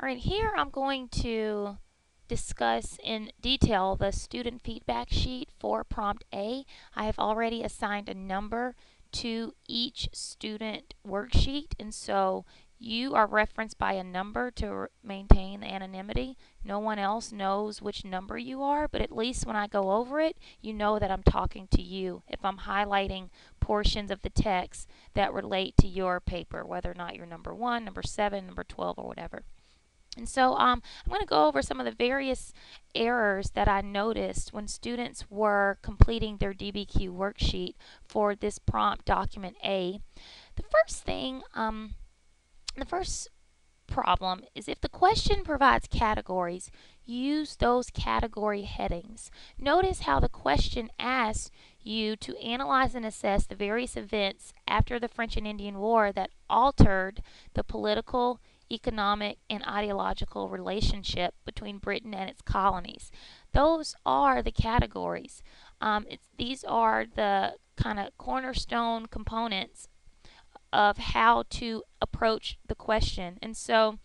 Alright, here I'm going to discuss in detail the student feedback sheet for prompt A. I have already assigned a number to each student worksheet, and so you are referenced by a number to maintain the anonymity. No one else knows which number you are, but at least when I go over it, you know that I'm talking to you if I'm highlighting portions of the text that relate to your paper, whether or not you're number 1, number 7, number 12, or whatever. And so I'm going to go over some of the various errors that I noticed when students were completing their DBQ worksheet for this prompt document A. The first thing, the first problem is if the question provides categories, use those category headings. Notice how the question asks you to analyze and assess the various events after the French and Indian War that altered the political, economic, and ideological relationship between Britain and its colonies. Those are the categories. These are the kind of cornerstone components of how to approach the question. And so,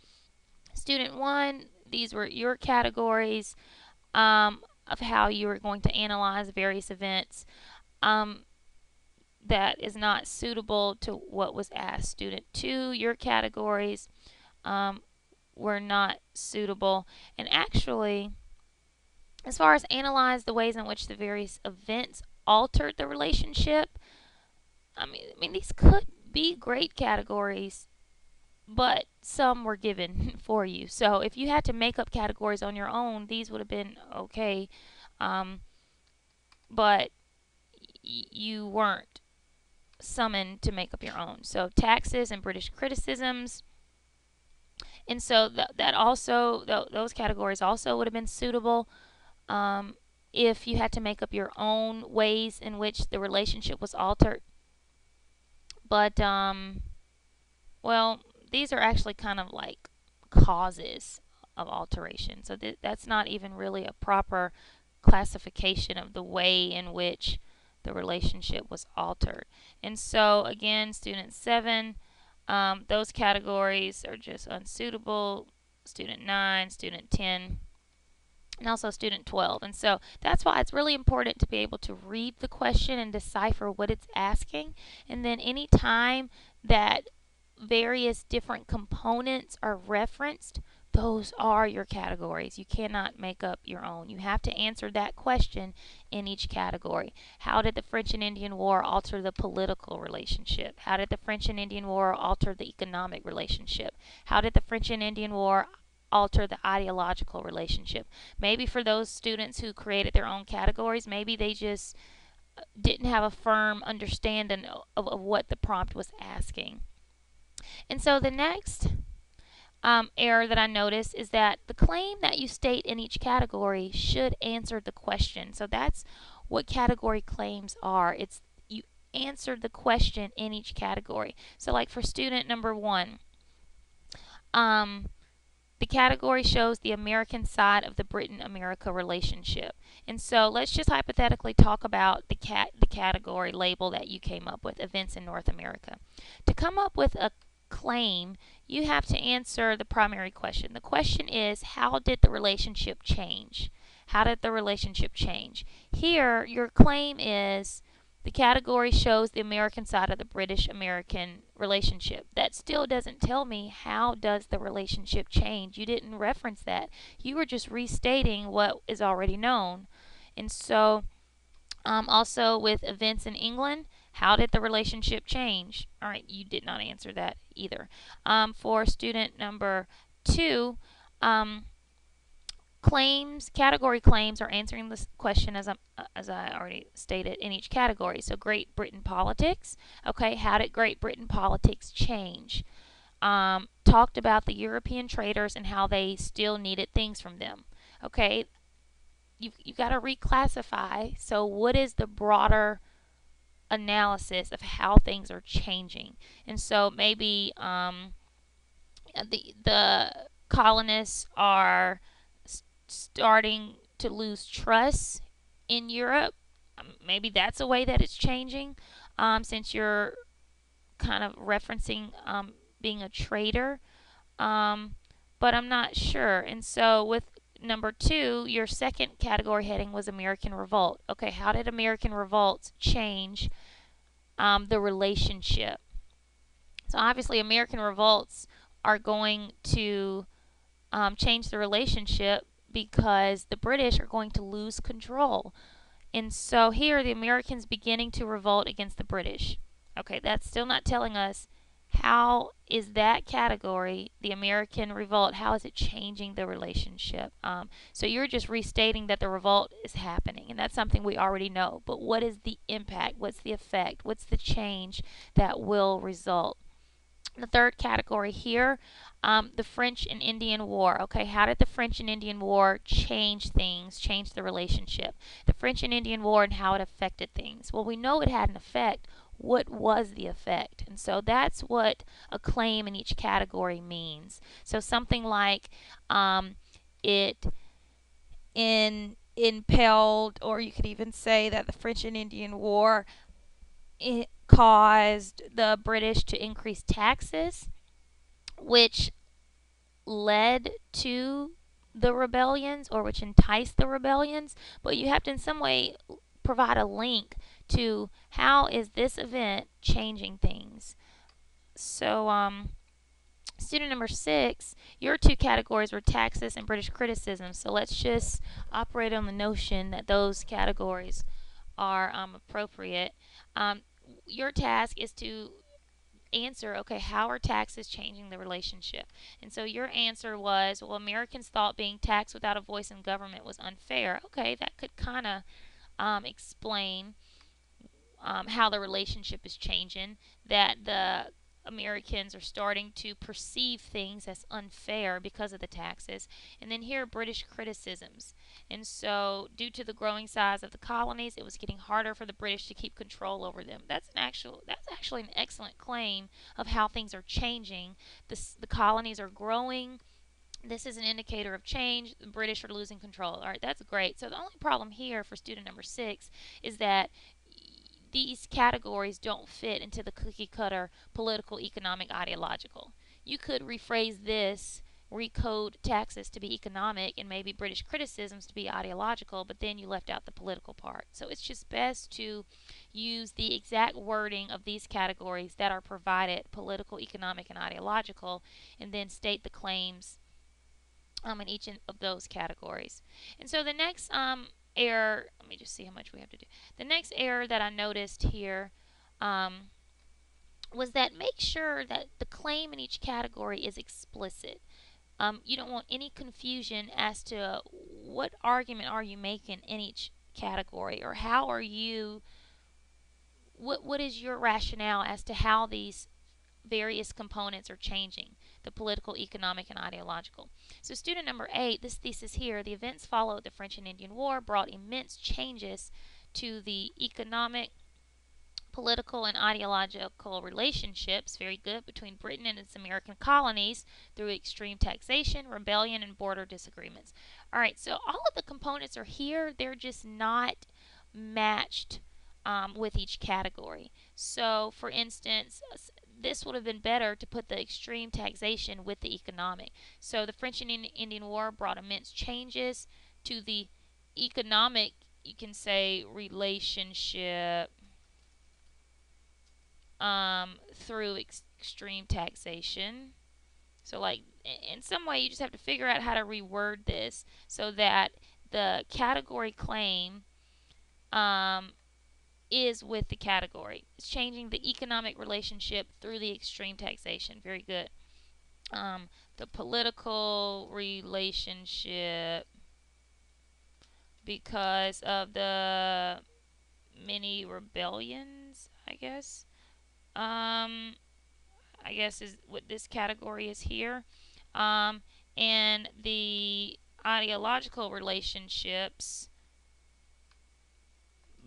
student one, these were your categories of how you were going to analyze various events. That is not suitable to what was asked. Student two, your categories were not suitable. And actually, as far as analyze the ways in which the various events altered the relationship, I mean these could be great categories, but some were given for you. So if you had to make up categories on your own, these would have been okay, um, but you weren't summoned to make up your own. So taxes and British criticisms, and so that also those categories also would have been suitable if you had to make up your own ways in which the relationship was altered. But well, these are actually kind of like causes of alteration. So that's not even really a proper classification of the way in which the relationship was altered. And so again, student 7, those categories are just unsuitable. Student 9, student 10, and also student 12. And so that's why it's really important to be able to read the question and decipher what it's asking. And then any time that various different components are referenced, those are your categories. You cannot make up your own. You have to answer that question in each category. How did the French and Indian War alter the political relationship? How did the French and Indian War alter the economic relationship? How did the French and Indian War alter the ideological relationship? Maybe for those students who created their own categories, maybe they just didn't have a firm understanding of what the prompt was asking. And so the next error that I noticed is that the claim that you state in each category should answer the question. So that's what category claims are. It's you answered the question in each category. So like for student number 1, the category shows the American side of the Britain-America relationship. And so let's just hypothetically talk about the category label that you came up with, events in North America. To come up with a claim, you have to answer the primary question. The question is, how did the relationship change? How did the relationship change? Here, your claim is the category shows the American side of the British-American relationship. That still doesn't tell me how does the relationship change. You didn't reference that. You were just restating what is already known. And so also with events in England, how did the relationship change? All right, you did not answer that either. For student number 2, category claims are answering this question as I already stated in each category. So Great Britain politics. Okay, how did Great Britain politics change? Talked about the European traders and how they still needed things from them. Okay, you've got to reclassify. So what is the broader analysis of how things are changing? And so maybe the colonists are starting to lose trust in Europe. Maybe that's a way that it's changing, since you're kind of referencing being a trader. Um, but I'm not sure. And so with number 2, your second category heading was American Revolt. Okay, how did American revolts change the relationship? So obviously, American revolts are going to change the relationship because the British are going to lose control. And so here, the Americans beginning to revolt against the British. Okay, that's still not telling us how is that category, the American revolt, how is it changing the relationship? So you're just restating that the revolt is happening, and that's something we already know. But what is the impact? What's the effect? What's the change that will result? The third category here, the French and Indian War. Okay, how did the French and Indian War change things, change the relationship? The French and Indian War and how it affected things. Well, we know it had an effect. What was the effect? And so that's what a claim in each category means. So something like it impelled, or you could even say that the French and Indian War it caused the British to increase taxes, which led to the rebellions or which enticed the rebellions. But you have to in some way provide a link to how is this event changing things. So student number 6, your 2 categories were taxes and British criticism. So let's just operate on the notion that those categories are appropriate. Your task is to answer, okay, how are taxes changing the relationship? And so your answer was, well, Americans thought being taxed without a voice in government was unfair. Okay, that could kind of explain how the relationship is changing, that the Americans are starting to perceive things as unfair because of the taxes. And then here are British criticisms. And so, due to the growing size of the colonies, it was getting harder for the British to keep control over them. That's actually an excellent claim of how things are changing. The colonies are growing. This is an indicator of change. The British are losing control. All right, that's great. So the only problem here for student number 6 is that these categories don't fit into the cookie cutter political, economic, ideological. You could rephrase this, recode taxes to be economic and maybe British criticisms to be ideological, but then you left out the political part. So it's just best to use the exact wording of these categories that are provided, political, economic, and ideological, and then state the claims in each of those categories. And so the next error, let me just see how much we have to do. The next error that I noticed here was that make sure that the claim in each category is explicit. You don't want any confusion as to what argument are you making in each category, or how are you, what is your rationale as to how these various components are changing, the political, economic, and ideological. So student number 8, this thesis here, the events followed the French and Indian War brought immense changes to the economic, political, and ideological relationships, very good, between Britain and its American colonies through extreme taxation, rebellion, and border disagreements. All right, so all of the components are here. They're just not matched with each category. So, for instance, this would have been better to put the extreme taxation with the economic. So the French and Indian War brought immense changes to the economic, you can say, relationship through extreme taxation. So, like, in some way, you just have to figure out how to reword this so that the category claim is with the category. It's changing the economic relationship through the extreme taxation. Very good. The political relationship because of the many rebellions, I guess. I guess is what this category is here. And the ideological relationships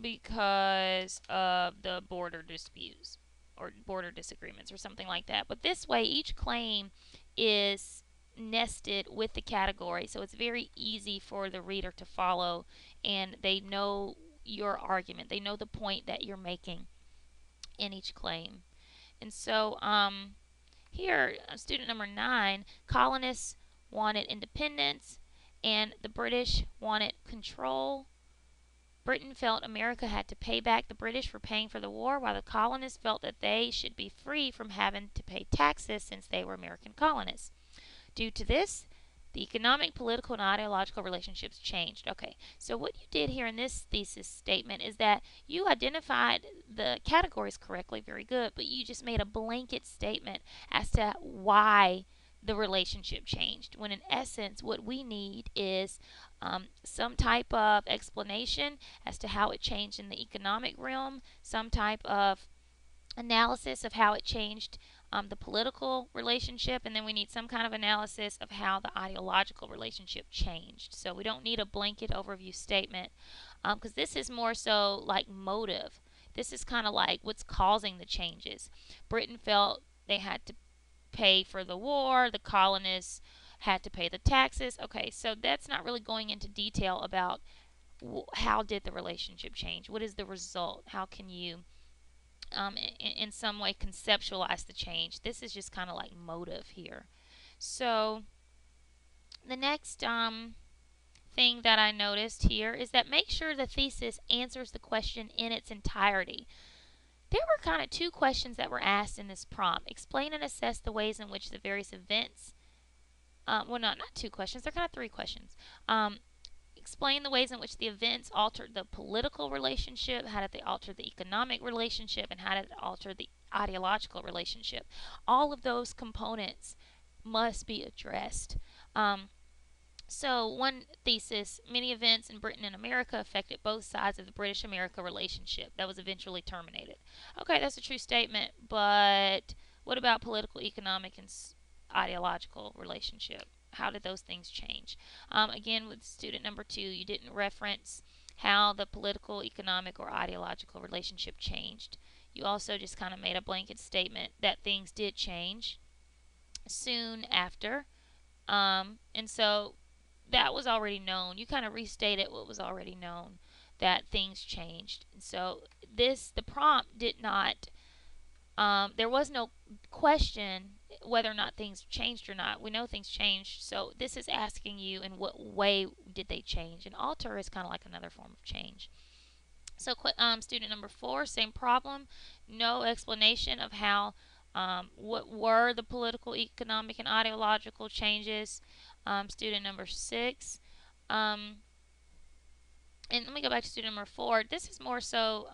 because of the border disputes or border disagreements or something like that. But this way, each claim is nested with the category, so it's very easy for the reader to follow, and they know your argument. They know the point that you're making in each claim. And so here, student number 9, colonists wanted independence, and the British wanted control. Britain felt America had to pay back the British for paying for the war, while the colonists felt that they should be free from having to pay taxes since they were American colonists. Due to this, the economic, political, and ideological relationships changed. Okay, so what you did here in this thesis statement is that you identified the categories correctly, very good, but you just made a blanket statement as to why the relationship changed. When in essence, what we need is some type of explanation as to how it changed in the economic realm, some type of analysis of how it changed the political relationship, and then we need some kind of analysis of how the ideological relationship changed. So we don't need a blanket overview statement because this is more so like motive. This is kind of like what's causing the changes. Britain felt they had to pay for the war, the colonists had to pay the taxes. Okay, so that's not really going into detail about how did the relationship change? What is the result? How can you in some way conceptualize the change? This is just kind of like motive here. So the next thing that I noticed here is that make sure the thesis answers the question in its entirety. There were kind of two questions that were asked in this prompt. Explain and assess the ways in which the various events, well, not two questions, they're kind of three questions. Explain the ways in which the events altered the political relationship, how did they alter the economic relationship, and how did it alter the ideological relationship. All of those components must be addressed. So, one thesis, many events in Britain and America affected both sides of the British America relationship that was eventually terminated. Okay, that's a true statement, but what about political, economic, and ideological relationship? How did those things change? Again, with student number 2, you didn't reference how the political, economic, or ideological relationship changed. You also just kind of made a blanket statement that things did change soon after. And so that was already known. You kind of restated what was already known, that things changed. And so the prompt did not, there was no question whether or not things changed or not. We know things changed. So this is asking you in what way did they change. And alter is kind of like another form of change. So student number 4, same problem. No explanation of how, what were the political, economic, and ideological changes. Student number 6. And let me go back to student number 4. This is more so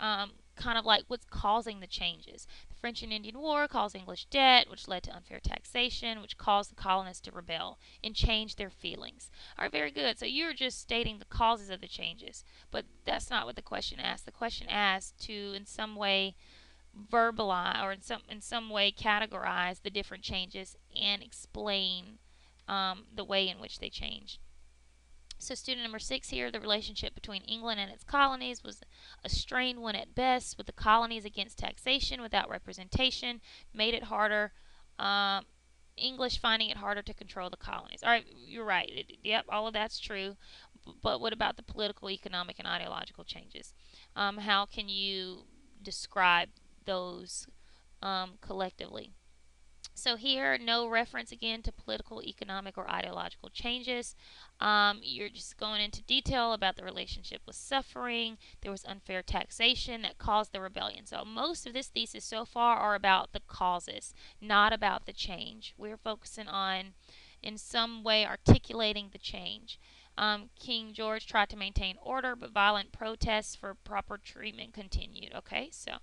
kind of like what's causing the changes. The French and Indian War caused English debt, which led to unfair taxation, which caused the colonists to rebel and change their feelings. All right, very good. So you're just stating the causes of the changes, but that's not what the question asked. The question asked to, in some way, verbalize or in some way categorize the different changes and explain the way in which they changed. So student number 6 here, the relationship between England and its colonies was a strained one at best, with the colonies against taxation without representation, made it harder. English finding it harder to control the colonies. All right, you're right. Yep, all of that's true. But what about the political, economic, and ideological changes? How can you describe those collectively? So here, no reference again to political, economic, or ideological changes. You're just going into detail about the relationship with suffering. There was unfair taxation that caused the rebellion. So most of this thesis so far are about the causes, not about the change. We're focusing on, in some way, articulating the change. King George tried to maintain order, but violent protests for proper treatment continued. Okay, so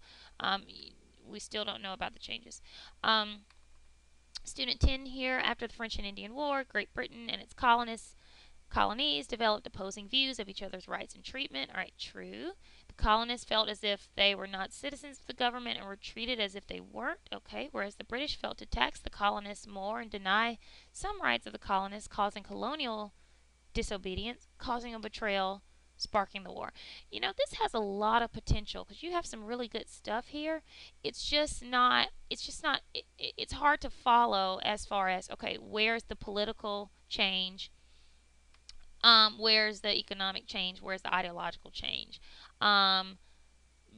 we still don't know about the changes. Student 10 here, after the French and Indian War, Great Britain and its colonies developed opposing views of each other's rights and treatment. All right, true. The colonists felt as if they were not citizens of the government and were treated as if they weren't. Okay, whereas the British felt to tax the colonists more and deny some rights of the colonists, causing colonial disobedience, causing a betrayal, sparking the war. You know, this has a lot of potential because you have some really good stuff here. It's hard to follow as far as, okay, where's the political change? Where's the economic change? Where's the ideological change?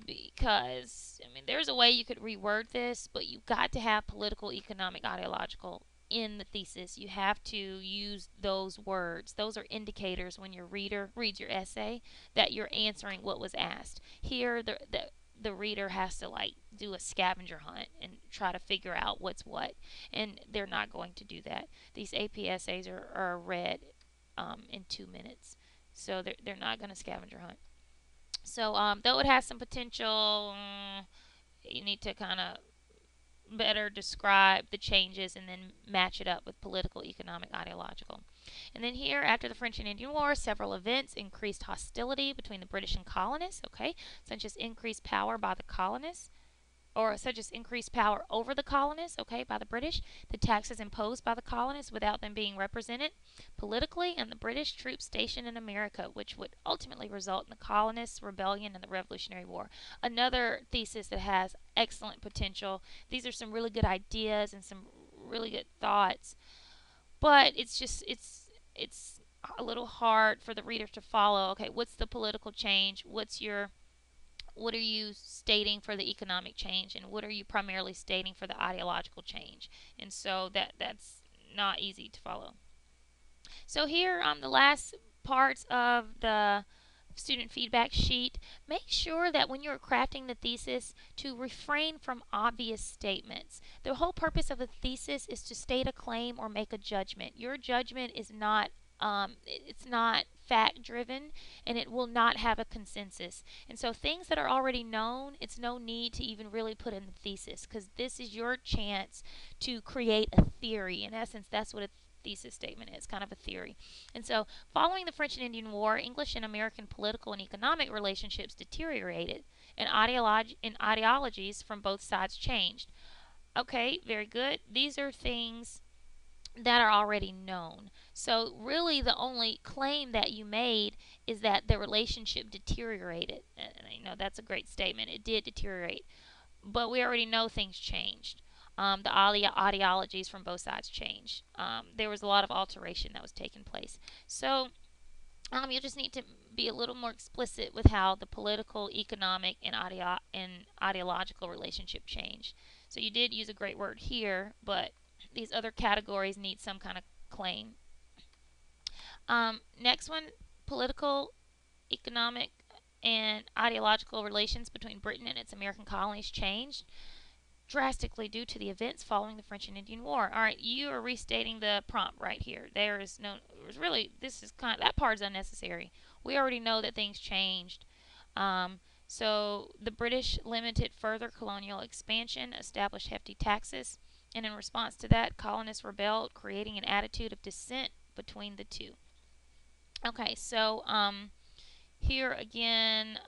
Because, I mean, there's a way you could reword this, but you've got to have political, economic, ideological in the thesis. You have to use those words. Those are indicators when your reader reads your essay that you're answering what was asked. Here, the reader has to like do a scavenger hunt and try to figure out what's what, and they're not going to do that. These AP essays are read in 2 minutes, so they're not going to scavenger hunt. So though it has some potential, you need to kind of better describe the changes and then match it up with political, economic, ideological. And then here, after the French and Indian War, several events increased hostility between the British and colonists, okay, such as increased power by the colonists, or such as increased power over the colonists, okay, by the British, the taxes imposed by the colonists without them being represented politically, and the British troops stationed in America, which would ultimately result in the colonists' rebellion and the Revolutionary War. Another thesis that has excellent potential. These are some really good ideas and some really good thoughts, but it's a little hard for the reader to follow. Okay, what's the political change? What are you stating for the economic change, and what are you primarily stating for the ideological change? And so that's not easy to follow. So here on the last parts of the student feedback sheet, make sure that when you're crafting the thesis to refrain from obvious statements. The whole purpose of a thesis is to state a claim or make a judgment. Your judgment is not it's not fact driven, and it will not have a consensus. And so things that are already known, it's no need to even really put in the thesis, because this is your chance to create a theory. In essence, that's what a thesis statement is, kind of a theory. And so, following the French and Indian War, English and American political and economic relationships deteriorated, and ideologies from both sides changed. Okay, very good. These are things that are already known. So, really, the only claim that you made is that the relationship deteriorated. And, that's a great statement. It did deteriorate. But we already know things changed. The ideologies from both sides changed. There was a lot of alteration that was taking place. So, you just need to be a little more explicit with how the political, economic, and ideological relationship changed. So you did use a great word here, but these other categories need some kind of claim. Next one, political, economic, and ideological relations between Britain and its American colonies changed drastically due to the events following the French and Indian War. All right, you are restating the prompt right here. There is no, really, this is kind of, that part is unnecessary. We already know that things changed. So the British limited further colonial expansion, established hefty taxes, and in response to that, colonists rebelled, creating an attitude of dissent between the two. Okay, so here again,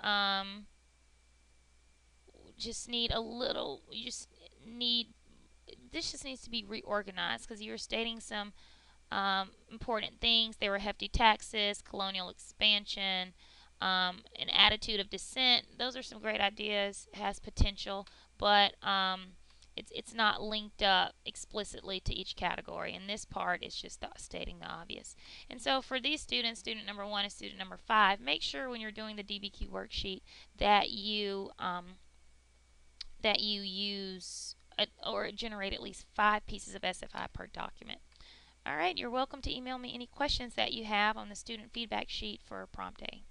just need a little, you just need, this just needs to be reorganized, because you're stating some important things. There were hefty taxes, colonial expansion, an attitude of dissent. Those are some great ideas, has potential, but it's not linked up explicitly to each category. And this part is just stating the obvious. And so for these students, student number 1 and student number 5, make sure when you're doing the DBQ worksheet that you use or generate at least 5 pieces of SFI per document. All right, you're welcome to email me any questions that you have on the student feedback sheet for prompt A.